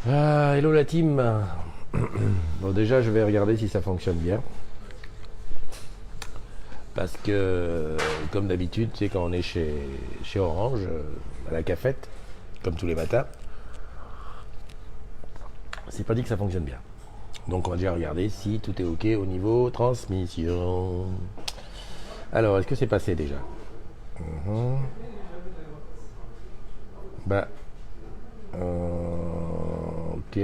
Hello la team. Bon, déjà, je vais regarder si ça fonctionne bien. Parce que, comme d'habitude, tu sais, quand on est chez Orange, à la cafette, comme tous les matins, c'est pas dit que ça fonctionne bien. Donc, on va déjà regarder si tout est OK au niveau transmission. Alors, est-ce que c'est passé déjà? Mhm. Bah, OK,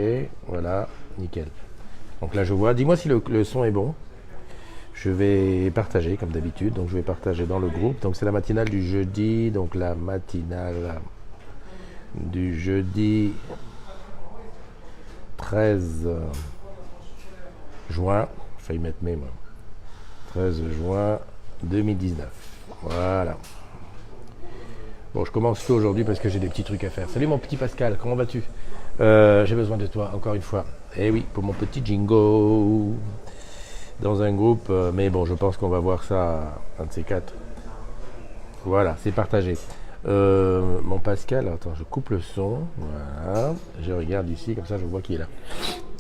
voilà, nickel. Donc là, je vois. Dis-moi si le son est bon. Je vais partager comme d'habitude, donc je vais partager dans le groupe. Donc c'est la matinale du jeudi, donc la matinale du jeudi 13 juin, j'ai failli mettre mai moi, 13 juin 2019. Voilà. Bon, je commence tôt aujourd'hui parce que j'ai des petits trucs à faire. Salut mon petit Pascal, comment vas-tu? J'ai besoin de toi encore une fois. Eh oui, pour mon petit jingo dans un groupe, mais bon, je pense qu'on va voir ça un de ces quatre. Voilà, c'est partagé. Mon Pascal, attends, je coupe le son. Voilà. Je regarde ici, comme ça je vois qui est là.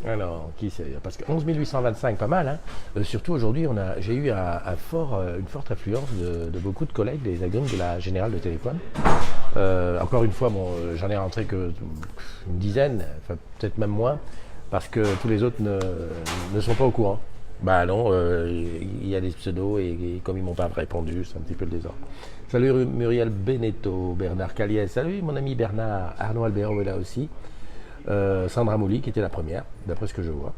Alors, qui c'est? Parce que 11 825, pas mal. Hein. Surtout aujourd'hui, j'ai eu une forte affluence de beaucoup de collègues des agents de la Générale de Télécom. Encore une fois, bon, j'en ai rentré que une dizaine, enfin, peut-être même moins, parce que tous les autres ne sont pas au courant. Bah non, il y a des pseudos et comme ils m'ont pas répondu, c'est un petit peu le désordre. Salut Muriel Beneteau, Bernard Caliès, salut mon ami Bernard, Arnaud Albert est là aussi, Sandra Mouli qui était la première, d'après ce que je vois.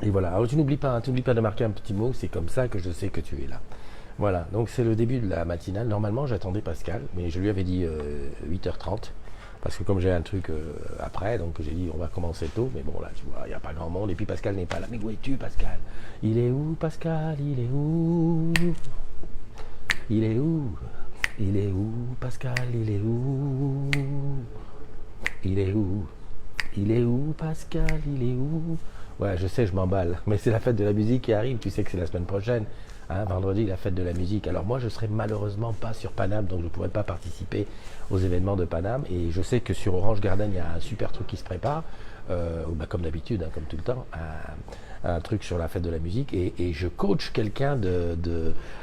Et voilà, alors tu n'oublies pas de marquer un petit mot, c'est comme ça que je sais que tu es là. Voilà, donc c'est le début de la matinale. Normalement j'attendais Pascal, mais je lui avais dit 8h30. Parce que comme j'ai un truc après, donc j'ai dit on va commencer tôt, mais bon là tu vois, il n'y a pas grand monde, et puis Pascal n'est pas là. Mais où es-tu Pascal? Il est où Pascal? Il est où? Il est où? Il est où Pascal? Il est où? Il est où? Il est où Pascal? Il est où? Ouais, je sais, je m'emballe, mais c'est la fête de la musique qui arrive, tu sais que c'est la semaine prochaine. Hein, vendredi, la fête de la musique. Alors moi, je serai malheureusement pas sur Paname, donc je ne pourrai pas participer aux événements de Paname. Et je sais que sur Orange Garden, il y a un super truc qui se prépare, bah, comme d'habitude, hein, comme tout le temps, un truc sur la fête de la musique. Et je coach quelqu'un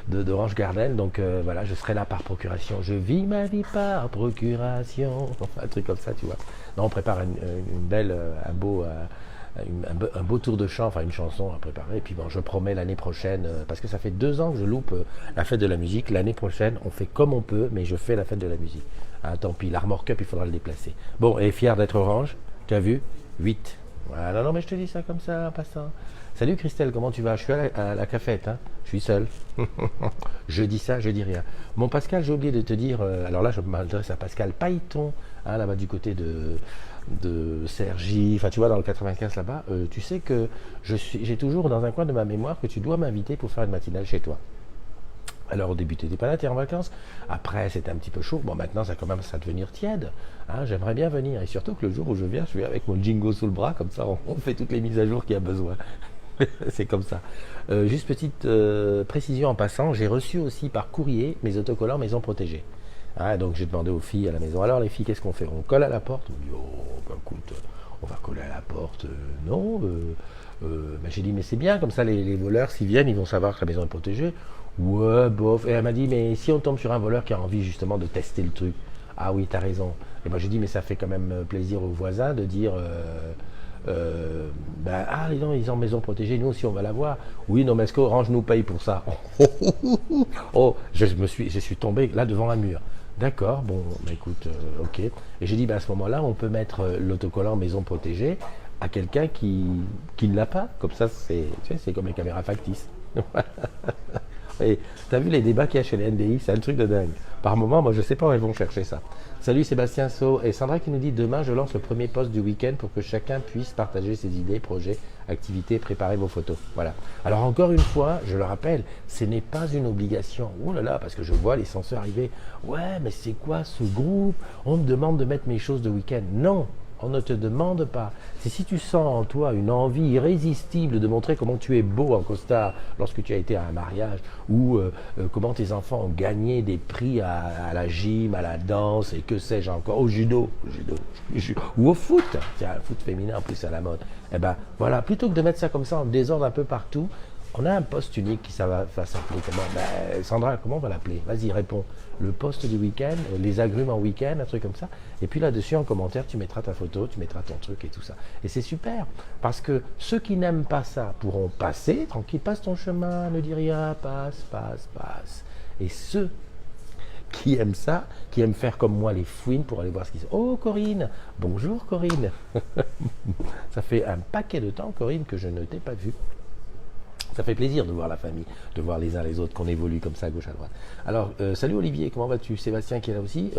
d'Orange Garden, donc voilà, je serai là par procuration. Je vis ma vie par procuration. Enfin, un truc comme ça, tu vois. Non, on prépare une belle, un beau tour de chant, enfin une chanson à préparer. Et puis bon, je promets l'année prochaine, parce que ça fait 2 ans que je loupe la fête de la musique. L'année prochaine, on fait comme on peut, mais je fais la fête de la musique. Ah, tant pis, l'Armor Cup, il faudra le déplacer. Bon, et fier d'être orange, tu as vu? 8. Voilà, non, mais je te dis ça comme ça, en passant. Salut Christelle, comment tu vas? Je suis à la cafette, hein. Je suis seul. Je dis ça, je dis rien. Mon Pascal, j'ai oublié de te dire, alors là, je m'adresse à Pascal Pailleton, hein, là-bas du côté de Cergy, enfin tu vois dans le 95 là-bas, tu sais que j'ai toujours dans un coin de ma mémoire que tu dois m'inviter pour faire une matinale chez toi. Alors au début tu n'étais pas là, tu es en vacances, après c'était un petit peu chaud, bon maintenant ça commence à devenir tiède, hein, j'aimerais bien venir, et surtout que le jour où je viens, je viens avec mon jingo sous le bras, comme ça on fait toutes les mises à jour qu'il y a besoin. C'est comme ça. Juste petite précision en passant, j'ai reçu aussi par courrier mes autocollants maison protégée. Ah, donc j'ai demandé aux filles à la maison, alors les filles, qu'est-ce qu'on fait? On colle à la porte? On me dit, oh, bah, écoute, on va coller à la porte. Non. Bah, j'ai dit, mais c'est bien, comme ça les voleurs, s'ils viennent, ils vont savoir que la maison est protégée. Ouais, bof. Et elle m'a dit, mais si on tombe sur un voleur qui a envie justement de tester le truc, ah oui, t'as raison. Et moi j'ai dit, mais ça fait quand même plaisir aux voisins de dire, ben, ah, ils ont maison protégée, nous aussi on va la voir. Oui, non, mais est-ce qu'Orange nous paye pour ça? Oh, je suis tombé là devant un mur. D'accord, bon, bah écoute, ok. Et j'ai dit, bah, à ce moment-là, on peut mettre l'autocollant maison protégée à quelqu'un qui ne l'a pas. Comme ça, tu sais, c'est comme les caméras factices. Et t'as vu les débats qu'il y a chez les NDI, c'est un truc de dingue. Par moment, moi je sais pas où elles vont chercher ça. Salut Sébastien So et Sandra qui nous dit demain je lance le premier post du week-end pour que chacun puisse partager ses idées, projets, activités, préparer vos photos. Voilà. Alors encore une fois, je le rappelle, ce n'est pas une obligation. Oh là là, parce que je vois les censeurs arriver. Ouais, mais c'est quoi ce groupe? On me demande de mettre mes choses de week-end. Non, On ne te demande pas. C'est si tu sens en toi une envie irrésistible de montrer comment tu es beau en costard lorsque tu as été à un mariage ou comment tes enfants ont gagné des prix à la gym, à la danse et que sais-je encore, au judo, ou au foot. Tiens, le foot féminin en plus à la mode. Eh ben voilà, plutôt que de mettre ça comme ça en désordre un peu partout, on a un poste unique qui ça va s'appeler comment? Ben, Sandra, comment on va l'appeler? Vas-y, réponds. Le poste du week-end, les agrumes en week-end, un truc comme ça. Et puis là-dessus, en commentaire, tu mettras ta photo, tu mettras ton truc et tout ça. Et c'est super, parce que ceux qui n'aiment pas ça pourront passer, tranquille, passe ton chemin, ne dis rien, passe, passe, passe. Et ceux qui aiment ça, qui aiment faire comme moi les fouines pour aller voir ce qui se passe. Oh Corinne, bonjour Corinne. Ça fait un paquet de temps, Corinne, que je ne t'ai pas vue. Ça fait plaisir de voir la famille, de voir les uns les autres, qu'on évolue comme ça à gauche à droite. Alors, salut Olivier, comment vas-tu? Sébastien qui est là aussi.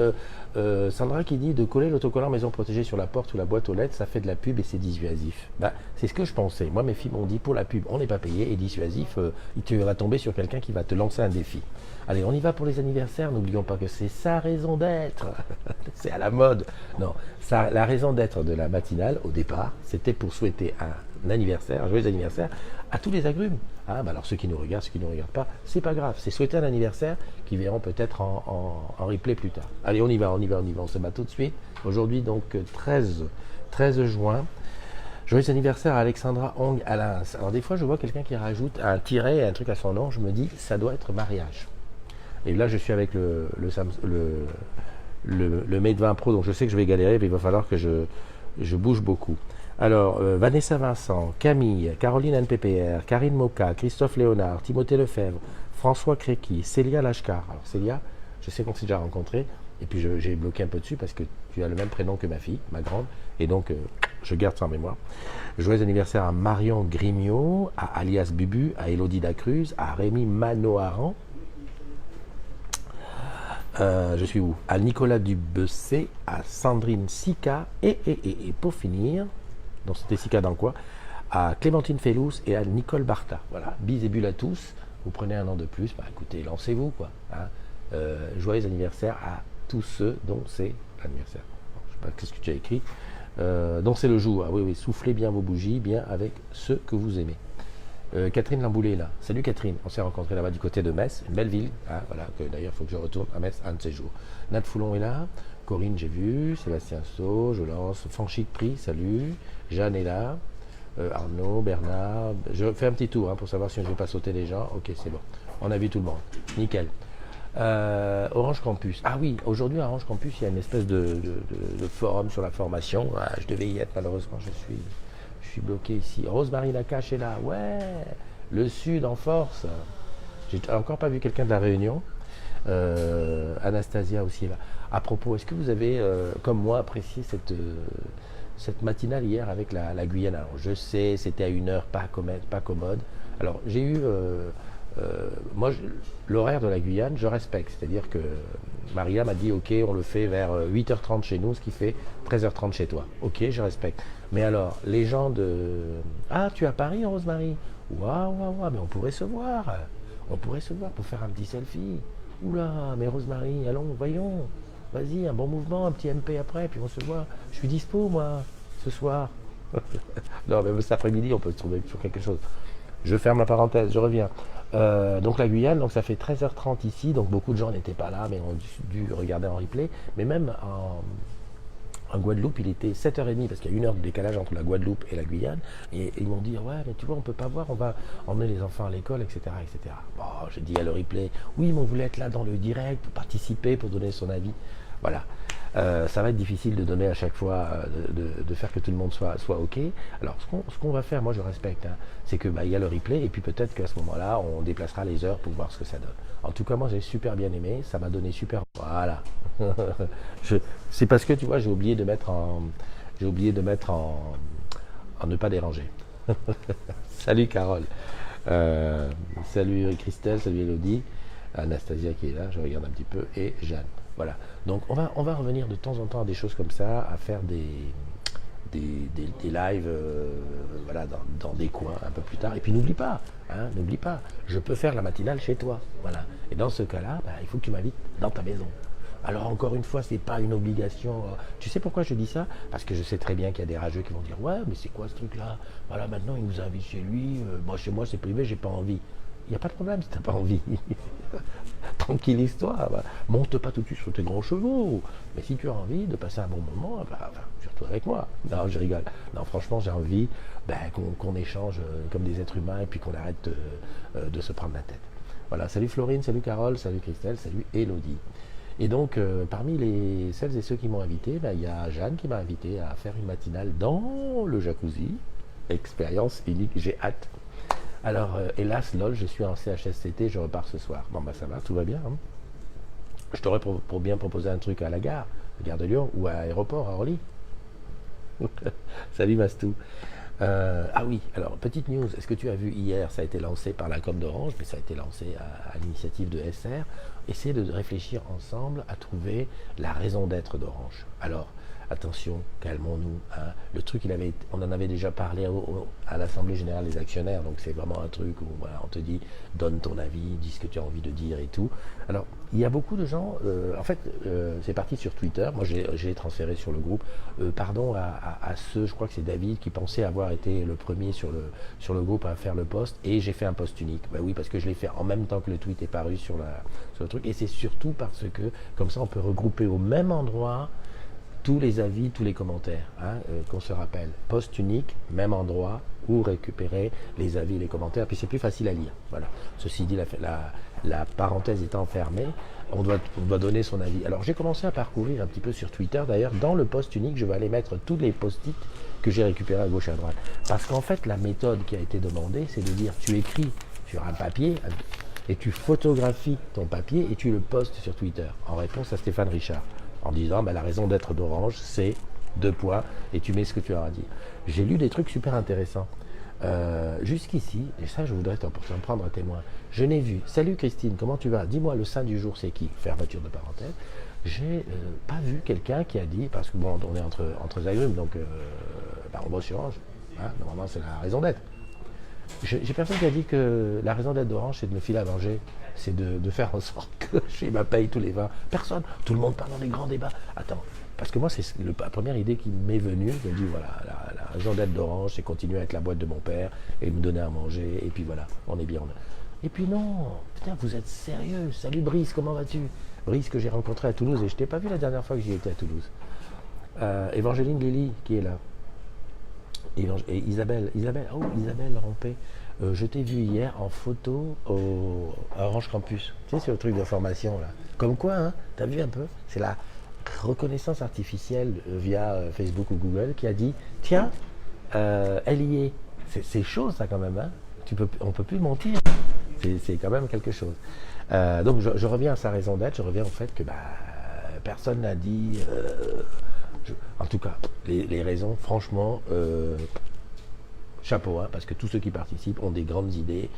Sandra qui dit de coller l'autocollant maison protégée sur la porte ou la boîte aux lettres, ça fait de la pub et c'est dissuasif. Bah, c'est ce que je pensais. Moi, mes filles m'ont dit pour la pub, on n'est pas payé et dissuasif, tu vas tomber sur quelqu'un qui va te lancer un défi. Allez, on y va pour les anniversaires. N'oublions pas que c'est sa raison d'être. C'est à la mode. Non, ça, la raison d'être de la matinale, au départ, c'était pour souhaiter un anniversaire, un joyeux anniversaire à tous les agrumes. Ah, bah alors ceux qui nous regardent, ceux qui ne nous regardent pas, c'est pas grave. C'est souhaiter un anniversaire qui verront peut-être en replay plus tard. Allez, on y va. On se bat tout de suite. Aujourd'hui, donc 13 juin. Joyeux anniversaire à Alexandra Hong Alain. Alors des fois, je vois quelqu'un qui rajoute un tiret, un truc à son nom. Je me dis, ça doit être mariage. Et là, je suis avec le Mate 20 Pro, donc je sais que je vais galérer, mais il va falloir que je bouge beaucoup. Alors, Vanessa Vincent, Camille, Caroline NPPR, Karine Moka, Christophe Léonard, Timothée Lefebvre, François Créqui, Célia Lachkar. Alors Célia, je sais qu'on s'est déjà rencontrés, et puis j'ai bloqué un peu dessus parce que tu as le même prénom que ma fille, ma grande, et donc je garde ça en mémoire. Joyeux anniversaire à Marion Grignot, à Alias Bubu, à Elodie Dacruz, à Rémi Manoaran. Je suis où? À Nicolas Dubessé, à Sandrine Sika et pour finir, donc c'était Sika dans quoi? À Clémentine Fellous et à Nicole Barta. Voilà, bis et bulles à tous. Vous prenez un an de plus, bah écoutez, lancez-vous quoi. Hein. Joyeux anniversaire à tous ceux dont c'est l'anniversaire. Je sais pas qu'est-ce que tu as écrit. Dont c'est le jour. Ah oui, soufflez bien vos bougies, bien avec ceux que vous aimez. Catherine Lamboulet est là. Salut Catherine, on s'est rencontrés là-bas du côté de Metz, une belle ville. Hein, voilà, d'ailleurs il faut que je retourne à Metz un de ces jours. Nat Foulon est là, Corinne j'ai vu, Sébastien Sau, je lance, Fanchic Prix, salut, Jeanne est là, Arnaud, Bernard, je fais un petit tour hein, pour savoir si je ne vais pas sauter les gens. Ok, c'est bon, on a vu tout le monde, nickel. Orange Campus. Ah oui, aujourd'hui à Orange Campus, il y a une espèce de forum sur la formation. Ah, je devais y être, malheureusement, je suis bloqué ici. Rosemary Lacache est là. Ouais, le Sud en force. J'ai encore pas vu quelqu'un de la Réunion. Anastasia aussi est là. À propos, est-ce que vous avez, comme moi, apprécié cette matinale hier avec la Guyane? Alors, je sais, c'était à une heure pas commode. Alors, j'ai eu... moi, l'horaire de la Guyane, je respecte. C'est-à-dire que Maria m'a dit, ok, on le fait vers 8h30 chez nous, ce qui fait 13h30 chez toi. Ok, je respecte. Mais alors, les gens de... Ah, tu es à Paris, Rosemary? Waouh, mais on pourrait se voir. On pourrait se voir pour faire un petit selfie. Oula, mais Rosemary, allons, voyons. Vas-y, un bon mouvement, un petit MP après, puis on se voit. Je suis dispo, moi, ce soir. Non, mais cet après-midi, on peut se trouver sur quelque chose. Je ferme la parenthèse, je reviens. Donc la Guyane, donc ça fait 13h30 ici, donc beaucoup de gens n'étaient pas là, mais ont dû regarder en replay. Mais même en Guadeloupe, il était 7h30, parce qu'il y a une heure de décalage entre la Guadeloupe et la Guyane. Et ils m'ont dit, ouais, mais tu vois, on ne peut pas voir, on va emmener les enfants à l'école, etc. etc. Bon, j'ai dit à le replay, oui, mais on voulait être là dans le direct, pour participer, pour donner son avis. Voilà. Ça va être difficile de donner à chaque fois, de faire que tout le monde soit OK. Alors, ce qu'on va faire, moi je respecte, hein, c'est que il y a le replay, et puis peut-être qu'à ce moment-là, on déplacera les heures pour voir ce que ça donne. En tout cas, moi j'ai super bien aimé, ça m'a donné super... Voilà. C'est parce que, tu vois, j'ai oublié de mettre en ne pas déranger. Salut Carole. Salut Christelle, salut Elodie. Anastasia qui est là, je regarde un petit peu, et Jeanne. Voilà. Donc on va revenir de temps en temps à des choses comme ça, à faire des lives voilà, dans des coins un peu plus tard. Et puis n'oublie pas, je peux faire la matinale chez toi. Voilà. Et dans ce cas-là, il faut que tu m'invites dans ta maison. Alors encore une fois, c'est pas une obligation. Tu sais pourquoi je dis ça? Parce que je sais très bien qu'il y a des rageux qui vont dire ouais, mais c'est quoi ce truc-là? Voilà, maintenant il nous invite chez lui. Moi, chez moi, c'est privé, j'ai pas envie. Il n'y a pas de problème si t'as pas envie. Tranquillise-toi. Bah, monte pas tout de suite sur tes grands chevaux. Mais si tu as envie de passer un bon moment, bah, surtout avec moi. Non, je rigole. Non, franchement, j'ai envie qu'on échange comme des êtres humains et puis qu'on arrête de se prendre la tête. Voilà, salut Florine, salut Carole, salut Christelle, salut Elodie. Et donc, parmi celles et ceux qui m'ont invité, il y a Jeanne qui m'a invité à faire une matinale dans le jacuzzi. Expérience unique, j'ai hâte. Alors, hélas, lol, je suis en CHSCT, je repars ce soir. Bon, ça va, tout va bien. Hein. Je t'aurais pour bien proposé un truc à la gare de Lyon, ou à l'aéroport, à Orly. Salut Mastou. Ah oui, alors petite news, est-ce que tu as vu hier, ça a été lancé par la com d'Orange, mais ça a été lancé à l'initiative de SR, essayer de réfléchir ensemble à trouver la raison d'être d'Orange. Alors, attention, calmons-nous. Hein. Le truc, on en avait déjà parlé à l'Assemblée Générale des Actionnaires, donc c'est vraiment un truc où voilà, on te dit, donne ton avis, dis ce que tu as envie de dire et tout. Alors, il y a beaucoup de gens, en fait, c'est parti sur Twitter, moi j'ai transféré sur le groupe, pardon à ceux, je crois que c'est David, qui pensait avoir été le premier sur le groupe à faire le post, et j'ai fait un post unique. Ben oui, parce que je l'ai fait en même temps que le tweet est paru sur le truc, et c'est surtout parce que, comme ça, on peut regrouper au même endroit tous les avis, tous les commentaires, hein, qu'on se rappelle. Post unique, même endroit, où récupérer les avis et les commentaires, puis c'est plus facile à lire. Voilà. Ceci dit, la parenthèse étant fermée, on doit donner son avis. Alors j'ai commencé à parcourir un petit peu sur Twitter, d'ailleurs, dans le post unique, je vais aller mettre tous les post-it que j'ai récupérés à gauche et à droite. Parce qu'en fait, la méthode qui a été demandée, c'est de dire, tu écris sur un papier, et tu photographies ton papier, et tu le postes sur Twitter, en réponse à Stéphane Richard. En disant la raison d'être d'Orange, c'est 2 points, et tu mets ce que tu as à dire. J'ai lu des trucs super intéressants. Jusqu'ici, et ça je voudrais t'en prendre un témoin, je n'ai vu, salut Christine, comment tu vas? Dis-moi le saint du jour c'est qui? Fermeture de parenthèse. J'ai pas vu quelqu'un qui a dit, parce que bon, on est entre agrumes, donc on bosse sur Orange, hein, normalement c'est la raison d'être. J'ai personne qui a dit que la raison d'être d'Orange, c'est de me filer à manger, c'est de faire en sorte que j'ai ma paye tous les 20. Personne. Tout le monde parle dans des grands débats. Attends, parce que moi, c'est la première idée qui m'est venue. Je me dis, voilà, la raison d'être d'Orange, c'est continuer avec la boîte de mon père et me donner à manger. Et puis voilà, on est bien. Et puis non, putain, vous êtes sérieux. Salut Brice, comment vas-tu? Brice que j'ai rencontré à Toulouse et je t'ai pas vu la dernière fois que j'y étais à Toulouse. Évangeline Lily, qui est là. Et Isabelle Rampé, je t'ai vu hier en photo à Orange Campus. Tu sais, c'est le truc d'information là. Comme quoi, hein, t'as vu un peu? C'est la reconnaissance artificielle via Facebook ou Google qui a dit tiens, elle y est. C'est chaud ça quand même, hein. On peut plus mentir. C'est quand même quelque chose. Donc je reviens à sa raison d'être, je reviens au fait que personne n'a dit. En tout cas, les raisons, franchement, chapeau, hein, parce que tous ceux qui participent ont des grandes idées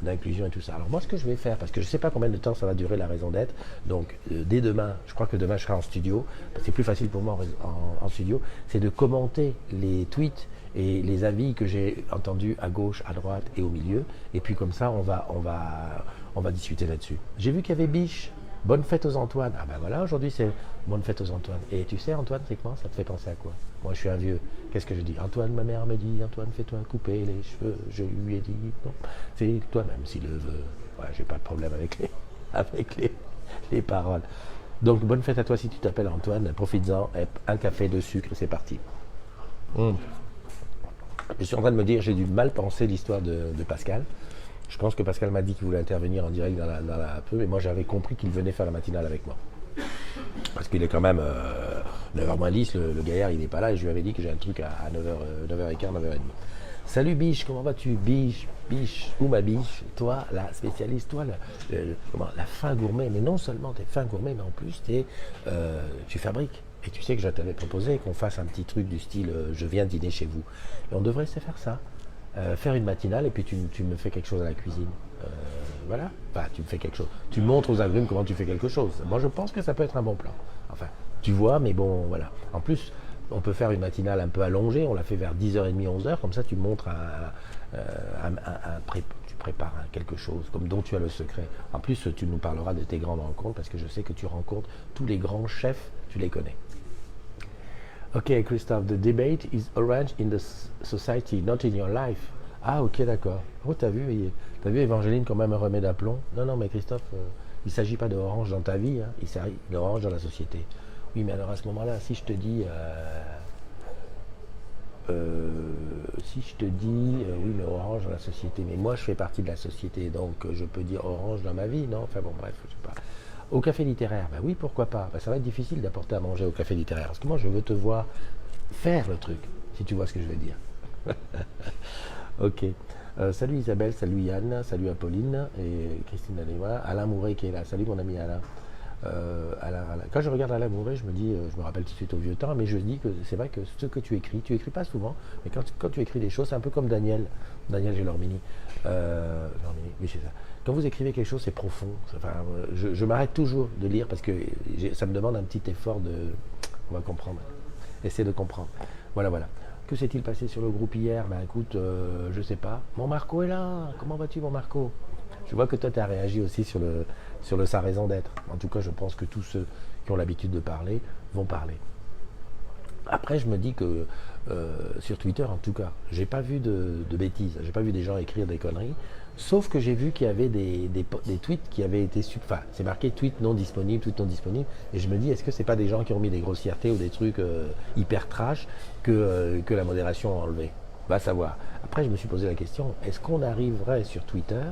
d'inclusion et tout ça. Alors moi, ce que je vais faire, parce que je ne sais pas combien de temps ça va durer la raison d'être, donc dès demain, je crois que demain je serai en studio, c'est plus facile pour moi en studio, c'est de commenter les tweets et les avis que j'ai entendus à gauche, à droite et au milieu, et puis comme ça, on va discuter là-dessus. J'ai vu qu'il y avait Biche. Bonne fête aux Antoine. Ah ben voilà, aujourd'hui c'est bonne fête aux Antoine. Et tu sais, Antoine, c'est quoi? Ça te fait penser à quoi? Moi, je suis un vieux. Qu'est-ce que je dis? Antoine, ma mère me dit, Antoine, fais-toi couper les cheveux. Je lui ai dit, non, c'est toi-même s'il le veut. Ouais, j'ai pas de problème avec les paroles. Donc, bonne fête à toi si tu t'appelles Antoine. Profites-en, un café de sucre, c'est parti. Je suis en train de me dire, j'ai du mal penser l'histoire de Pascal. Je pense que Pascal m'a dit qu'il voulait intervenir en direct dans la peu, mais moi j'avais compris qu'il venait faire la matinale avec moi. Parce qu'il est quand même 9h moins 10, le gaillard il n'est pas là, et je lui avais dit que j'ai un truc à 9h15, 9h30. Salut Biche, comment vas-tu? Biche, ou ma biche, toi la spécialiste, toi la fin gourmet, mais non seulement tu es fin gourmet, mais en plus tu fabriques. Et tu sais que je t'avais proposé qu'on fasse un petit truc du style je viens dîner chez vous. Et on devrait se faire ça. Faire une matinale et puis tu me fais quelque chose à la cuisine. Voilà. Enfin, tu me fais quelque chose. Tu montres aux agrumes comment tu fais quelque chose. Moi, je pense que ça peut être un bon plan. Enfin, tu vois, mais bon, voilà. En plus, on peut faire une matinale un peu allongée. On la fait vers 10h30, 11h. Comme ça, tu montres tu prépare quelque chose, comme dont tu as le secret. En plus, tu nous parleras de tes grandes rencontres, parce que je sais que tu rencontres tous les grands chefs, tu les connais. Ok, Christophe, the debate is orange in the society, not in your life. Ah, ok, d'accord. Oh, t'as vu Evangeline quand même un remède d'aplomb. Non, non, mais Christophe, il ne s'agit pas d'orange dans ta vie, hein, il s'agit d'orange dans la société. Oui, mais alors à ce moment-là, si je te dis, oui, mais orange dans la société, mais moi je fais partie de la société, donc je peux dire orange dans ma vie, non? Enfin bon, bref, je sais pas. Au café littéraire, ben oui, pourquoi pas? Ben, ça va être difficile d'apporter à manger au café littéraire, parce que moi je veux te voir faire le truc, si tu vois ce que je veux dire. Ok. Salut Isabelle, salut Yann, salut Apolline et Christine Aléma, Alain Mouret qui est là. Salut mon ami Alain. Alain. Quand je regarde Alain Mouret, je me dis, je me rappelle tout de suite au vieux temps, mais je dis que c'est vrai que ce que tu écris pas souvent, mais quand tu écris des choses, c'est un peu comme Daniel Gelormini. Oui, c'est ça. Quand vous écrivez quelque chose, c'est profond. Enfin, je m'arrête toujours de lire parce que ça me demande un petit effort de. On va comprendre. Essayer de comprendre. Voilà, voilà. Que s'est-il passé sur le groupe hier? Ben écoute, je sais pas. Mon Marco est là. Comment vas-tu, mon Marco? Je vois que toi, tu as réagi aussi sur sa raison d'être. En tout cas, je pense que tous ceux qui ont l'habitude de parler vont parler. Après, je me dis que sur Twitter, en tout cas, j'ai pas vu de bêtises. J'ai pas vu des gens écrire des conneries. Sauf que j'ai vu qu'il y avait des tweets qui avaient été... Enfin, c'est marqué tweet non disponible, tweet non disponible. Et je me dis, est-ce que c'est pas des gens qui ont mis des grossièretés ou des trucs hyper trash que la modération a enlevé? Va savoir. Après, je me suis posé la question, est-ce qu'on arriverait sur Twitter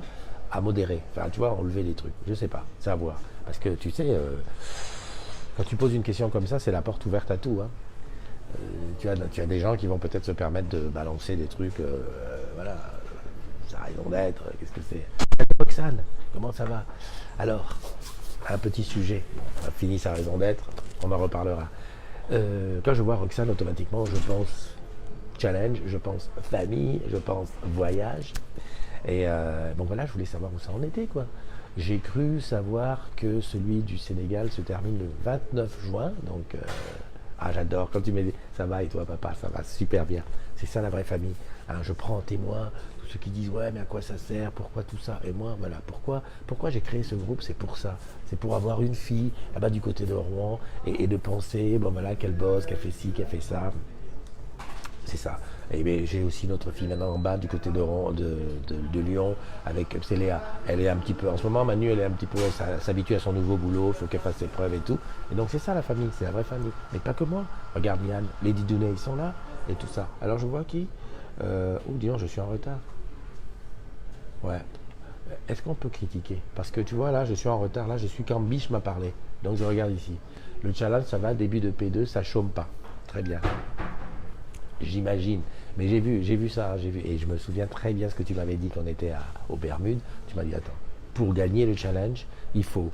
à modérer? Enfin, tu vois, enlever des trucs. Je sais pas, c'est à voir. Parce que tu sais, quand tu poses une question comme ça, c'est la porte ouverte à tout. Hein. Tu as des gens qui vont peut-être se permettre de balancer des trucs, voilà, sa raison d'être, qu'est-ce que c'est? Roxane, comment ça va? Alors, un petit sujet, on a fini sa raison d'être, on en reparlera. Quand je vois Roxane, automatiquement, je pense challenge, je pense famille, je pense voyage. Et bon voilà, je voulais savoir où ça en était, quoi. J'ai cru savoir que celui du Sénégal se termine le 29 juin, donc... j'adore, quand tu me dis ça va et toi papa, ça va super bien. C'est ça la vraie famille. Hein, je prends en témoin tous ceux qui disent ouais mais à quoi ça sert, pourquoi tout ça? Et moi voilà, pourquoi j'ai créé ce groupe, c'est pour ça. C'est pour avoir une fille là-bas du côté de Rouen et de penser, bon voilà, qu'elle bosse, qu'elle fait ci, qu'elle fait ça. C'est ça. Et bien, j'ai aussi notre fille maintenant en bas du côté de Lyon avec c'est Léa. Elle est un petit peu, en ce moment Manu, elle s'habitue à son nouveau boulot, il faut qu'elle fasse ses preuves et tout. Et donc c'est ça la famille, c'est la vraie famille. Mais pas que moi. Regarde Yann, Lady Dounet, ils sont là et tout ça. Alors je vois qui dis donc, je suis en retard. Ouais. Est-ce qu'on peut critiquer? Parce que tu vois là, je suis en retard, là je suis quand Biche m'a parlé. Donc je regarde ici. Le challenge ça va, début de P2, ça chôme pas. Très bien. J'imagine. Mais j'ai vu ça, et je me souviens très bien ce que tu m'avais dit quand on était aux Bermudes. Tu m'as dit, attends, pour gagner le challenge, il faut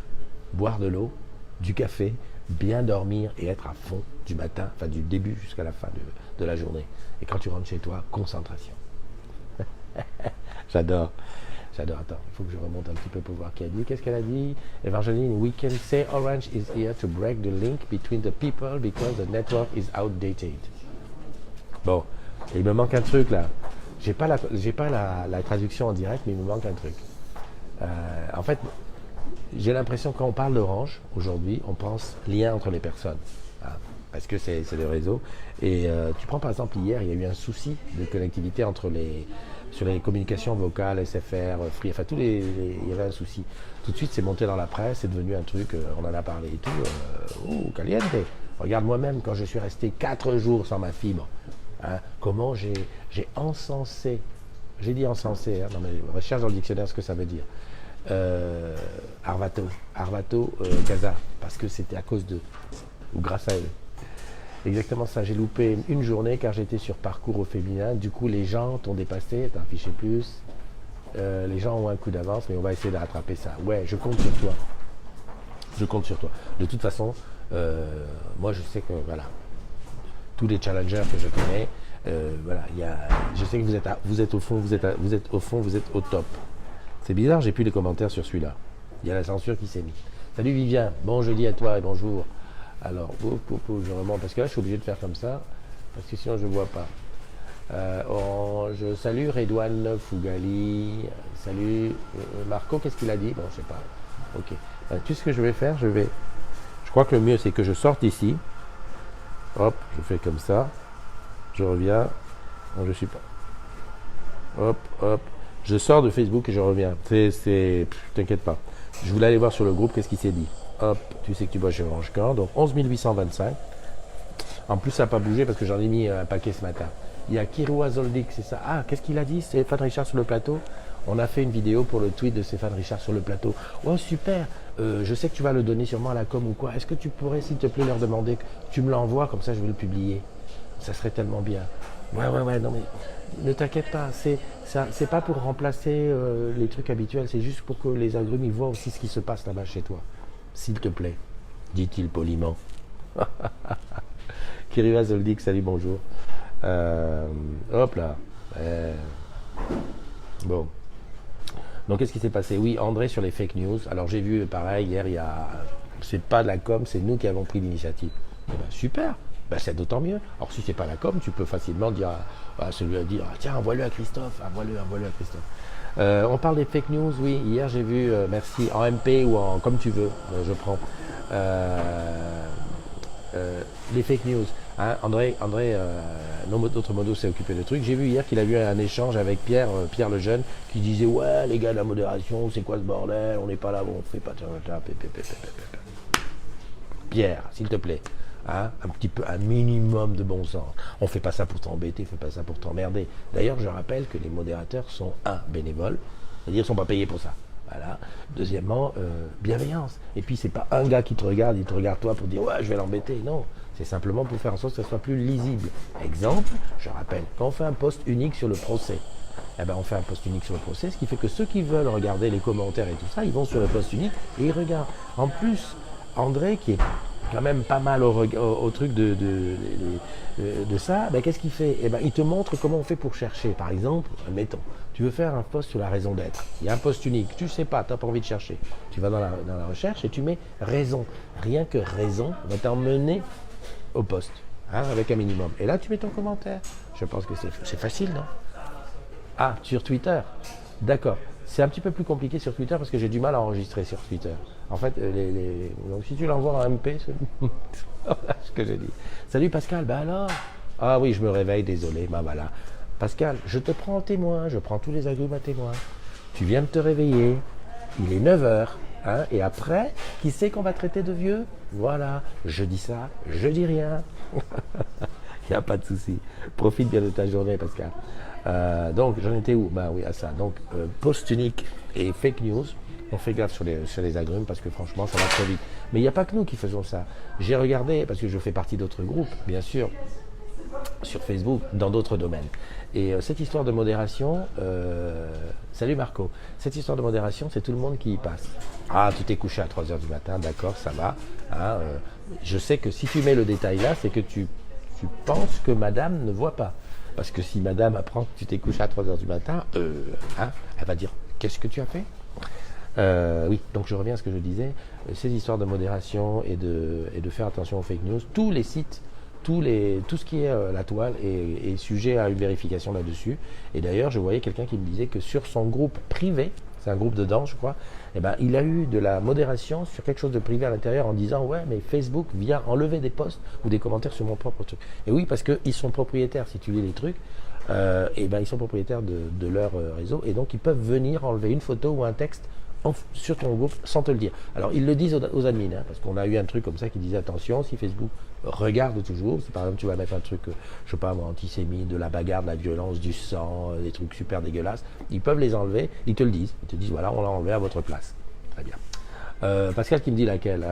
boire de l'eau, du café, bien dormir et être à fond du matin, enfin du début jusqu'à la fin de la journée. Et quand tu rentres chez toi, concentration. J'adore. Attends, il faut que je remonte un petit peu pour voir qui a dit. Qu'est-ce qu'elle a dit? Evangeline, we can say Orange is here to break the link between the people because the network is outdated. Bon, et il me manque un truc là. J'ai pas la traduction en direct, mais il me manque un truc. En fait, j'ai l'impression que quand on parle d'Orange, aujourd'hui, on pense lien entre les personnes. Hein, parce que c'est le réseau. Et tu prends par exemple hier, il y a eu un souci de connectivité sur les communications vocales, SFR, Free, enfin il y avait un souci. Tout de suite, c'est monté dans la presse, c'est devenu un truc, on en a parlé et tout. Caliente. Regarde moi-même, quand je suis resté 4 jours sans ma fibre, hein, comment j'ai encensé, j'ai dit encensé, hein, non mais recherche dans le dictionnaire ce que ça veut dire. Arvato Gaza, parce que c'était à cause d'eux, ou grâce à eux. Exactement ça, j'ai loupé une journée car j'étais sur parcours au féminin, du coup les gens t'ont dépassé, t'as affiché plus, les gens ont un coup d'avance, mais on va essayer de rattraper ça. Ouais, je compte sur toi. De toute façon, moi je sais que voilà, tous les challengers que je connais, voilà, je sais que vous êtes au top. C'est bizarre, j'ai plus les commentaires sur celui-là. Il y a la censure qui s'est mise. Salut Vivien, bon jeudi à toi et bonjour. Alors, je remonte parce que là je suis obligé de faire comme ça, parce que sinon je ne vois pas. Je salue Redouane Fougali. Salut Marco, qu'est-ce qu'il a dit? Bon, je sais pas. Ok. Tu sais ce que je vais faire? Je crois que le mieux, c'est que je sorte ici. Hop, je fais comme ça. Je reviens. Non, je suis pas. Hop, hop. Je sors de Facebook et je reviens. T'inquiète pas. Je voulais aller voir sur le groupe qu'est-ce qui s'est dit. Hop, tu sais que tu bois chez Orange Camp. Donc 11 825. En plus, ça n'a pas bougé parce que j'en ai mis un paquet ce matin. Il y a Kirua Zoldik, c'est ça. Ah, qu'est-ce qu'il a dit, Stéphane Richard sur le plateau? On a fait une vidéo pour le tweet de Stéphane Richard sur le plateau. Oh, super. Je sais que tu vas le donner sûrement à la com ou quoi. Est-ce que tu pourrais, s'il te plaît, leur demander que tu me l'envoies, comme ça je vais le publier. Ça serait tellement bien. Ouais, non mais ne t'inquiète pas, c'est pas pour remplacer les trucs habituels, c'est juste pour que les agrumes ils voient aussi ce qui se passe là-bas chez toi. S'il te plaît, dit-il poliment. Kiriva Zoldik, salut, bonjour. Hop là. Bon. Donc qu'est-ce qui s'est passé? Oui, André sur les fake news. Alors j'ai vu pareil, hier, c'est pas de la com, c'est nous qui avons pris l'initiative. Eh ben, super. Ben, c'est d'autant mieux. Alors si c'est pas la com, tu peux facilement dire à celui à dire tiens, envoie-le à Christophe, envoie-le à Christophe. On parle des fake news, oui. Hier j'ai vu, merci, en MP ou comme tu veux, je prends. Les fake news. Hein, André notre modo s'est occupé de trucs. J'ai vu hier qu'il a eu un échange avec Pierre le jeune, qui disait ouais les gars de la modération, c'est quoi ce bordel? On n'est pas là, on fait pas de Pierre, s'il te plaît. Hein, un minimum de bon sens. On ne fait pas ça pour t'embêter, on ne fait pas ça pour t'emmerder. D'ailleurs, je rappelle que les modérateurs sont bénévoles, c'est-à-dire qu'ils ne sont pas payés pour ça. Voilà. Deuxièmement, bienveillance. Et puis, c'est pas un gars qui te regarde, il te regarde toi pour dire ouais, je vais l'embêter. Non, c'est simplement pour faire en sorte que ça soit plus lisible. Exemple, je rappelle, quand on fait un post unique sur le procès, eh ben, on fait un post unique sur le procès, ce qui fait que ceux qui veulent regarder les commentaires et tout ça, ils vont sur le post unique et ils regardent. En plus, André, qui est quand même pas mal au truc de ça, ben, qu'est-ce qu'il fait? Eh ben, il te montre comment on fait pour chercher. Par exemple, admettons, tu veux faire un post sur la raison d'être. Il y a un post unique, tu ne sais pas, tu n'as pas envie de chercher. Tu vas dans la recherche et tu mets raison. Rien que raison va t'emmener au post, hein, avec un minimum. Et là, tu mets ton commentaire. Je pense que c'est facile, non? Ah, sur Twitter. D'accord. C'est un petit peu plus compliqué sur Twitter parce que j'ai du mal à enregistrer sur Twitter. En fait, donc si tu l'envoies en MP, c'est ce que j'ai dit. Salut Pascal, ben alors? Ah oui, je me réveille, désolé, ben voilà. Pascal, je te prends en témoin, je prends tous les agrumes à témoin. Tu viens de te réveiller, il est 9h, hein, et après, qui sait qu'on va traiter de vieux? Voilà, je dis ça, je dis rien. Il n'y a pas de souci. Profite bien de ta journée, Pascal. Donc, j'en étais où? Ben oui, à ça. Donc, post unique et fake news. On fait gaffe sur les agrumes parce que franchement, ça va trop vite. Mais il n'y a pas que nous qui faisons ça. J'ai regardé, parce que je fais partie d'autres groupes, bien sûr, sur Facebook, dans d'autres domaines. Et cette histoire de modération, salut Marco, cette histoire de modération, c'est tout le monde qui y passe. Ah, tu t'es couché à 3h du matin, d'accord, ça va. Hein, je sais que si tu mets le détail là, c'est que tu penses que madame ne voit pas. Parce que si madame apprend que tu t'es couché à 3h du matin, hein, elle va dire, qu'est-ce que tu as fait? Oui, donc je reviens à ce que je disais, ces histoires de modération et de faire attention aux fake news, tous les sites, tout ce qui est la toile est sujet à une vérification là-dessus. Et d'ailleurs, je voyais quelqu'un qui me disait que sur son groupe privé, c'est un groupe de danse, je crois, eh ben, il a eu de la modération sur quelque chose de privé à l'intérieur en disant ouais, mais Facebook vient enlever des posts ou des commentaires sur mon propre truc. Et oui, parce qu'ils sont propriétaires, si tu lis les trucs, et ben, ils sont propriétaires de leur réseau et donc ils peuvent venir enlever une photo ou un texte sur ton groupe sans te le dire. Alors ils le disent aux admins, hein, parce qu'on a eu un truc comme ça qui disait attention, si Facebook regarde toujours, si par exemple tu vas mettre un truc, je sais pas moi, antisémite, de la bagarre, de la violence, du sang, des trucs super dégueulasses, ils peuvent les enlever, ils te le disent, ils te disent voilà, on l'a enlevé à votre place. Très bien. Pascal qui me dit laquelle?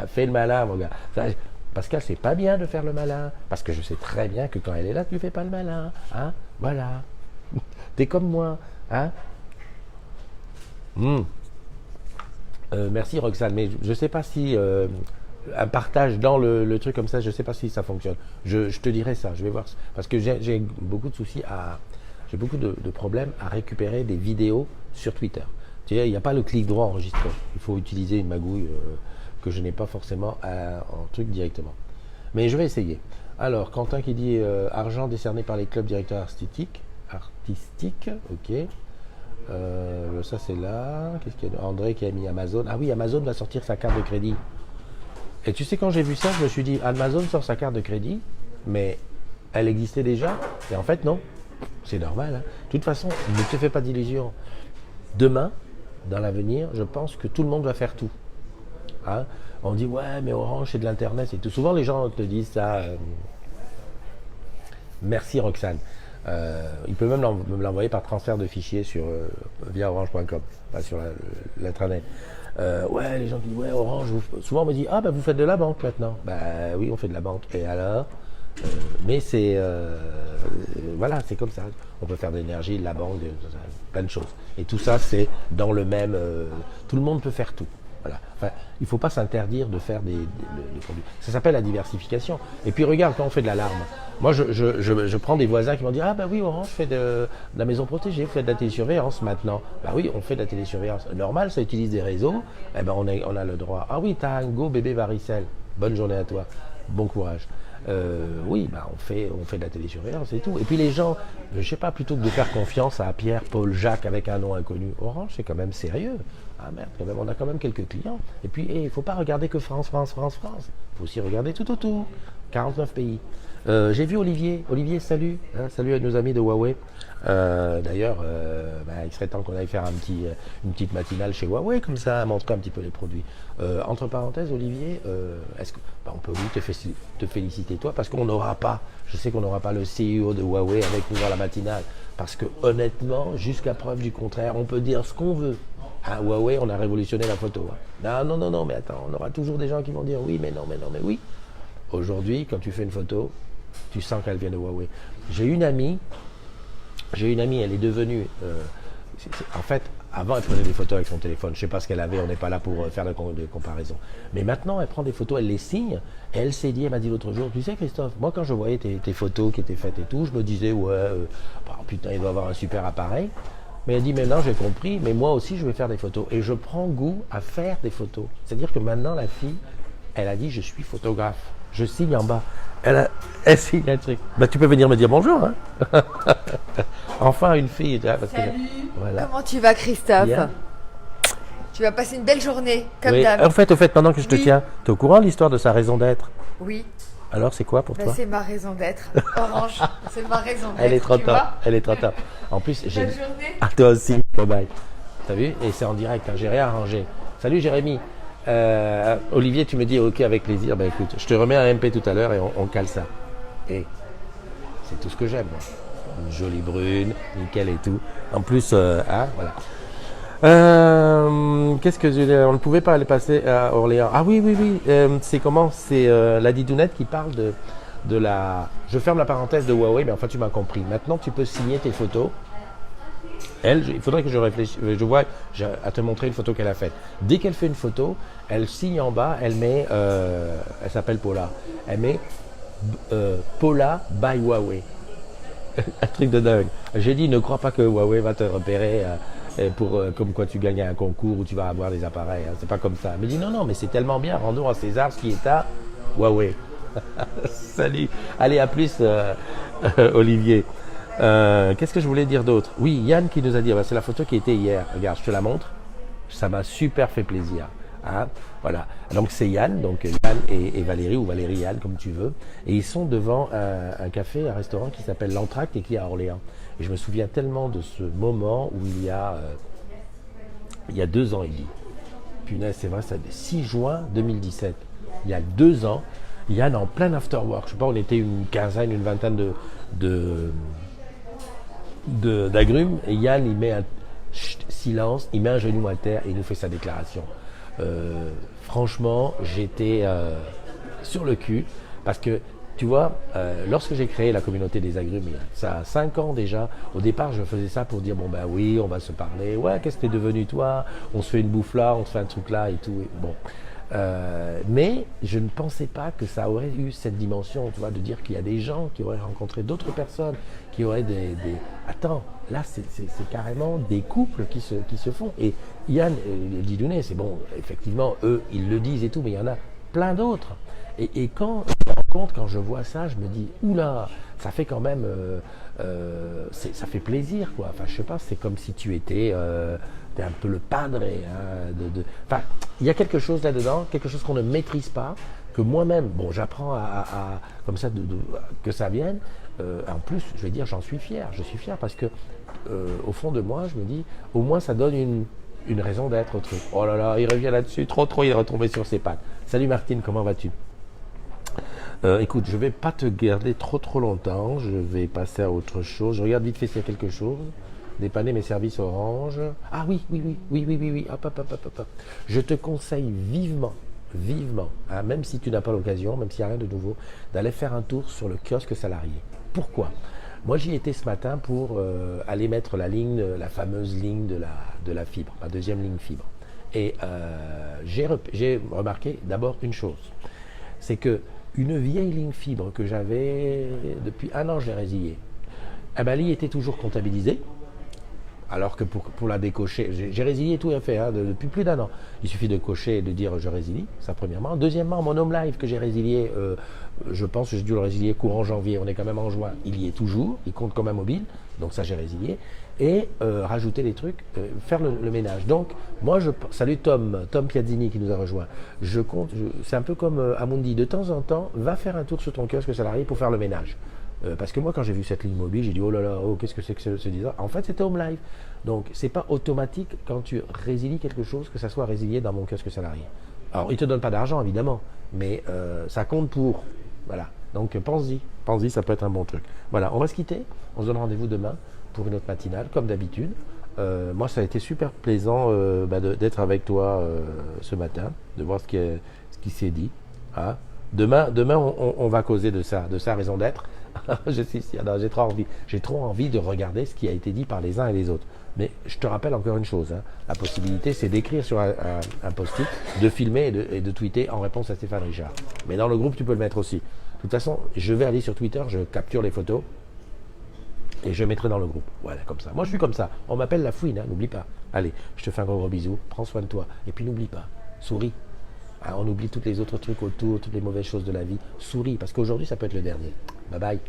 Fais le malin mon gars. Pascal, c'est pas bien de faire le malin, parce que je sais très bien que quand elle est là, tu fais pas le malin, hein, voilà. T'es comme moi, hein. Merci Roxane, mais je ne sais pas si un partage dans le truc comme ça, je ne sais pas si ça fonctionne. Je te dirai ça, je vais voir. Parce que j'ai beaucoup de soucis j'ai beaucoup de problèmes à récupérer des vidéos sur Twitter. Tu sais, il n'y a pas le clic droit enregistré. Il faut utiliser une magouille que je n'ai pas forcément en truc directement. Mais je vais essayer. Alors, Quentin qui dit argent décerné par les clubs directeurs artistiques. Artistique, ok. Ça c'est là. Qu'est-ce qu'il y a? André qui a mis Amazon. Ah oui, Amazon va sortir sa carte de crédit. Et tu sais, quand j'ai vu ça, je me suis dit, Amazon sort sa carte de crédit, mais elle existait déjà. Et en fait, non. C'est normal. Hein. De toute façon, ne te fais pas d'illusions. Demain, dans l'avenir, je pense que tout le monde va faire tout. Hein. On dit, ouais, mais Orange, c'est de l'Internet. Et tout. Souvent, les gens te disent ça. Merci Roxane. Il peut même me l'envoyer par transfert de fichiers via orange.com, pas sur l'intranet. Ouais, les gens qui disent, ouais, Orange, souvent on me dit, ah, bah vous faites de la banque maintenant. Bah oui, on fait de la banque. Et alors mais c'est voilà, c'est comme ça. On peut faire de l'énergie, de la banque, plein de choses. Et tout ça, c'est dans le même. Tout le monde peut faire tout. Voilà. Enfin, il ne faut pas s'interdire de faire des produits. Ça s'appelle la diversification. Et puis regarde, quand on fait de l'alarme, moi je prends des voisins qui m'ont dit, ah bah oui, Orange fait de la maison protégée, vous faites de la télésurveillance maintenant. Bah oui, on fait de la télésurveillance. Normal, ça utilise des réseaux, eh ben on a le droit. Ah oui, t'as un go bébé varicelle. Bonne journée à toi. Bon courage. Oui, bah on fait de la télésurveillance et tout. Et puis les gens, je sais pas, plutôt que de faire confiance à Pierre, Paul, Jacques avec un nom inconnu, Orange, c'est quand même sérieux. Ah merde, quand même, on a quand même quelques clients. Et puis, il ne faut pas regarder que France. Il faut aussi regarder tout autour. 49 pays. J'ai vu Olivier. Olivier, salut. Hein, salut à nos amis de Huawei. D'ailleurs, il serait temps qu'on aille faire une petite matinale chez Huawei, comme ça, montrer un petit peu les produits. Entre parenthèses, Olivier, est-ce que on peut te féliciter toi, parce qu'on n'aura pas, je sais qu'on n'aura pas le CEO de Huawei avec nous dans la matinale, parce que honnêtement, jusqu'à preuve du contraire, on peut dire ce qu'on veut. À Huawei, on a révolutionné la photo. Hein. Non, mais attends, on aura toujours des gens qui vont dire oui, mais non, mais oui. Aujourd'hui, quand tu fais une photo, tu sens qu'elle vient de Huawei. J'ai une amie, elle est devenue... en fait, avant, elle prenait des photos avec son téléphone. Je ne sais pas ce qu'elle avait, on n'est pas là pour faire de comparaison. Mais maintenant, elle prend des photos, elle les signe, et elle s'est dit, elle m'a dit l'autre jour, tu sais Christophe, moi quand je voyais tes photos qui étaient faites et tout, je me disais, ouais, putain, il doit avoir un super appareil. Mais elle dit, maintenant j'ai compris, mais moi aussi je vais faire des photos. Et je prends goût à faire des photos. C'est-à-dire que maintenant la fille, elle a dit, je suis photographe. Je signe en bas. Elle signe un truc. Bah, tu peux venir me dire bonjour. Hein. Enfin une fille. Parce Salut, voilà. Comment tu vas Christophe? Bien. Tu vas passer une belle journée, comme Oui. d'hab. Au fait, pendant que je te tiens, tu es au courant de l'histoire de sa raison d'être? Oui. Alors c'est quoi pour toi? C'est ma raison d'être. Orange, c'est ma raison d'être. Elle est trop tu top. vois. Elle est trop top. En plus, j'ai. Bonne journée. Ah, toi aussi. Bye bye. T'as vu? Et c'est en direct, hein. J'ai rien arrangé. Salut Jérémy. Olivier, tu me dis ok avec plaisir. Ben écoute, je te remets un MP tout à l'heure et on cale ça. Et c'est tout ce que j'aime. Une jolie brune, nickel et tout. En plus, voilà. Qu'est-ce que on ne pouvait pas aller passer à Orléans. Ah oui. C'est comment? C'est la Didounette qui parle de la. Je ferme la parenthèse de Huawei, mais enfin tu m'as compris. Maintenant, tu peux signer tes photos. Il faudrait que je réfléchisse. Je vois à te montrer une photo qu'elle a faite. Dès qu'elle fait une photo, elle signe en bas. Elle met. Elle s'appelle Paula. Elle met Paula by Huawei. Un truc de dingue. J'ai dit, ne crois pas que Huawei va te repérer. Comme quoi tu gagnes un concours où tu vas avoir des appareils. Hein. C'est pas comme ça. Mais dis non, mais c'est tellement bien. Rendons à César ce qui est à Huawei. Salut. Allez, à plus, Olivier. Qu'est-ce que je voulais dire d'autre? Oui, Yann qui nous a dit, c'est la photo qui était hier. Regarde, je te la montre. Ça m'a super fait plaisir. Hein, voilà. Donc c'est Yann, et Valérie, ou Valérie Yann, comme tu veux. Et ils sont devant un café, un restaurant qui s'appelle l'Entracte et qui est à Orléans. Et je me souviens tellement de ce moment où il y a 2 ans et demi. Punaise, c'est vrai, c'est 6 juin 2017. Il y a 2 ans, Yann en plein afterwork. Je sais pas, on était une quinzaine, une vingtaine d'agrumes. Et Yann, il met un silence, il met un genou à terre et il nous fait sa déclaration. Franchement, j'étais sur le cul parce que tu vois, lorsque j'ai créé la communauté des agrumes, ça a 5 ans déjà, au départ je faisais ça pour dire bon ben oui, on va se parler, ouais, qu'est-ce que t'es devenu toi, on se fait une bouffe là, on se fait un truc là et tout, et bon. Mais je ne pensais pas que ça aurait eu cette dimension, tu vois, de dire qu'il y a des gens qui auraient rencontré d'autres personnes, qui auraient des... Attends, là c'est carrément des couples qui se font. Et Yann et Didounet, c'est bon, effectivement, eux, ils le disent et tout, mais il y en a plein d'autres. Et quand je me rends compte, quand je vois ça, je me dis, oula, ça fait quand même, ça fait plaisir, quoi. Enfin, je sais pas, c'est comme si tu étais, t'es un peu le padre. Hein, Enfin, il y a quelque chose là-dedans, quelque chose qu'on ne maîtrise pas, que moi-même, bon, j'apprends comme ça, que ça vienne. En plus, je vais dire, j'en suis fier. Je suis fier parce que, au fond de moi, je me dis, au moins, ça donne une raison d'être au truc. Oh là là, il revient là-dessus, trop, il est retombé sur ses pattes. Salut Martine, comment vas-tu? Écoute, je vais pas te garder trop longtemps, je vais passer à autre chose. Je regarde vite fait s'il y a quelque chose. Dépanner mes services Orange. Ah oui, hop. Je te conseille vivement, hein, même si tu n'as pas l'occasion, même s'il n'y a rien de nouveau, d'aller faire un tour sur le kiosque salarié. Pourquoi? Moi, j'y étais ce matin pour aller mettre la fameuse ligne de la fibre, ma deuxième ligne fibre. Et j'ai remarqué d'abord une chose, c'est que une vieille ligne fibre que j'avais depuis 1 an, je l'ai résiliée. Elle était toujours comptabilisée, alors que pour la décocher, j'ai résilié tout et fait depuis plus d'1 an. Il suffit de cocher et de dire je résilie, ça premièrement. Deuxièmement, mon home live que j'ai résilié, je pense que j'ai dû le résilier courant janvier, on est quand même en juin, il y est toujours, il compte comme un mobile, donc ça j'ai résilié. Et rajouter des trucs, faire le ménage. Donc, moi, salut Tom Piazzini qui nous a rejoint. C'est un peu comme Amundi, de temps en temps, va faire un tour sur ton kiosque salarié pour faire le ménage. Parce que moi, quand j'ai vu cette ligne mobile, j'ai dit oh là là, qu'est-ce que c'est que ce design? En fait, c'était Home Live. Donc, c'est pas automatique quand tu résilies quelque chose que ça soit résilié dans mon kiosque salarié. Alors, il te donne pas d'argent, évidemment, mais ça compte pour. Voilà. Donc, pense-y, ça peut être un bon truc. Voilà, on va se quitter. On se donne rendez-vous demain pour une autre matinale, comme d'habitude. Moi, ça a été super plaisant d'être avec toi ce matin, de voir ce qui s'est dit. Hein. Demain on va causer de sa raison d'être. J'ai trop envie de regarder ce qui a été dit par les uns et les autres. Mais je te rappelle encore une chose, hein, la possibilité, c'est d'écrire sur un post-it, de filmer et de tweeter en réponse à Stéphane Richard. Mais dans le groupe, tu peux le mettre aussi. De toute façon, je vais aller sur Twitter, je capture les photos et je mettrai dans le groupe. Voilà, comme ça. Moi, je suis comme ça. On m'appelle la fouine, hein, n'oublie pas. Allez, je te fais un gros bisou, prends soin de toi. Et puis n'oublie pas, souris. Hein, on oublie tous les autres trucs autour, toutes les mauvaises choses de la vie. Souris, parce qu'aujourd'hui, ça peut être le dernier. Bye bye.